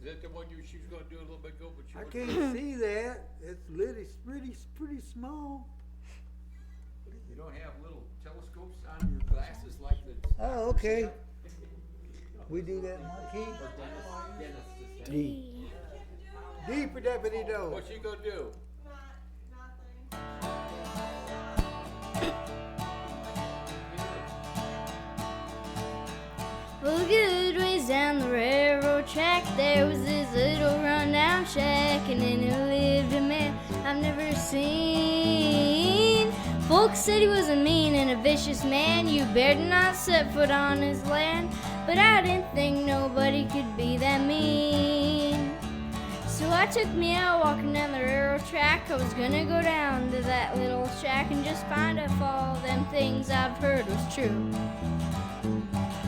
Is that the one she was gonna do a little bit ago, but she I wouldn't? can't see that. It's pretty small. You don't have little telescopes on your glasses like the. Oh, okay. We do that, Marquis? Dennis. D. D for Deputy Doe. What's she gonna do? Well, good ways down the railroad track, there was this little rundown shack, and in it lived a man I've never seen. Folks said he was a mean and a vicious man, you better not set foot on his land, but I didn't think nobody could be that mean. So I took me out walking down the railroad track. I was gonna go down to that little shack and just find out if all them things I've heard was true.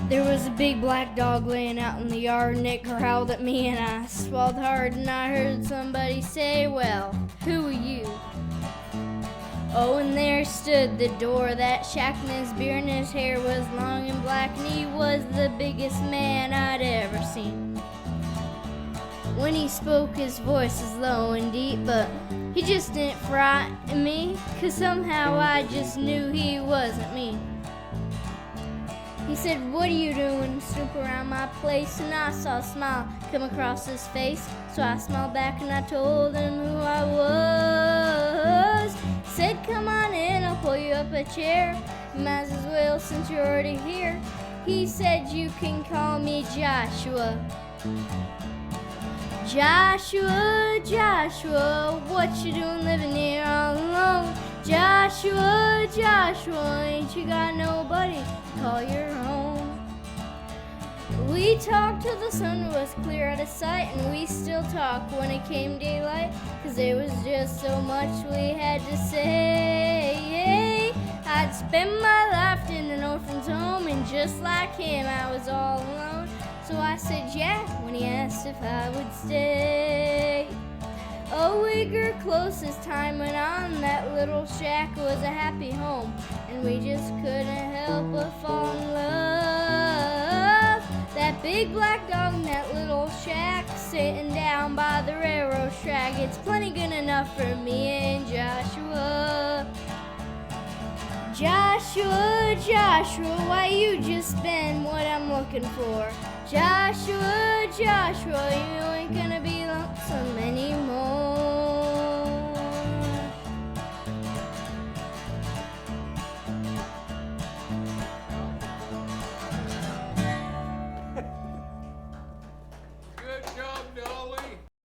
There was a big black dog laying out in the yard, and it growled at me, and I swallowed hard, and I heard somebody say, well, who are you? Oh, and there stood the door of that shack, and his beard and his hair was long and black, and he was the biggest man I'd ever seen. When he spoke, his voice was low and deep, but he just didn't frighten me, 'cause somehow I just knew he wasn't me. He said, what are you doing? Snoop around my place, and I saw a smile come across his face. So I smiled back and I told him who I was. He said, come on in, I'll pull you up a chair. You might as well since you're already here. He said, you can call me Joshua. Joshua, Joshua, what you doing living here all alone? Joshua, Joshua, ain't you got nobody to call your own? We talked till the sun was clear out of sight, and we still talk when it came daylight, 'cause there was just so much we had to say. I'd spent my life in an orphan's home, and just like him I was all alone. So I said yeah when he asked if I would stay. Oh, we grew close as time went on. That little shack was a happy home, and we just couldn't help but fall in love. That big black dog in that little shack, sitting down by the railroad track, it's plenty good enough for me and Joshua. Joshua, Joshua, why you just been what I'm looking for? Joshua, Joshua, you ain't gonna be lonesome anymore. Good job, Doe.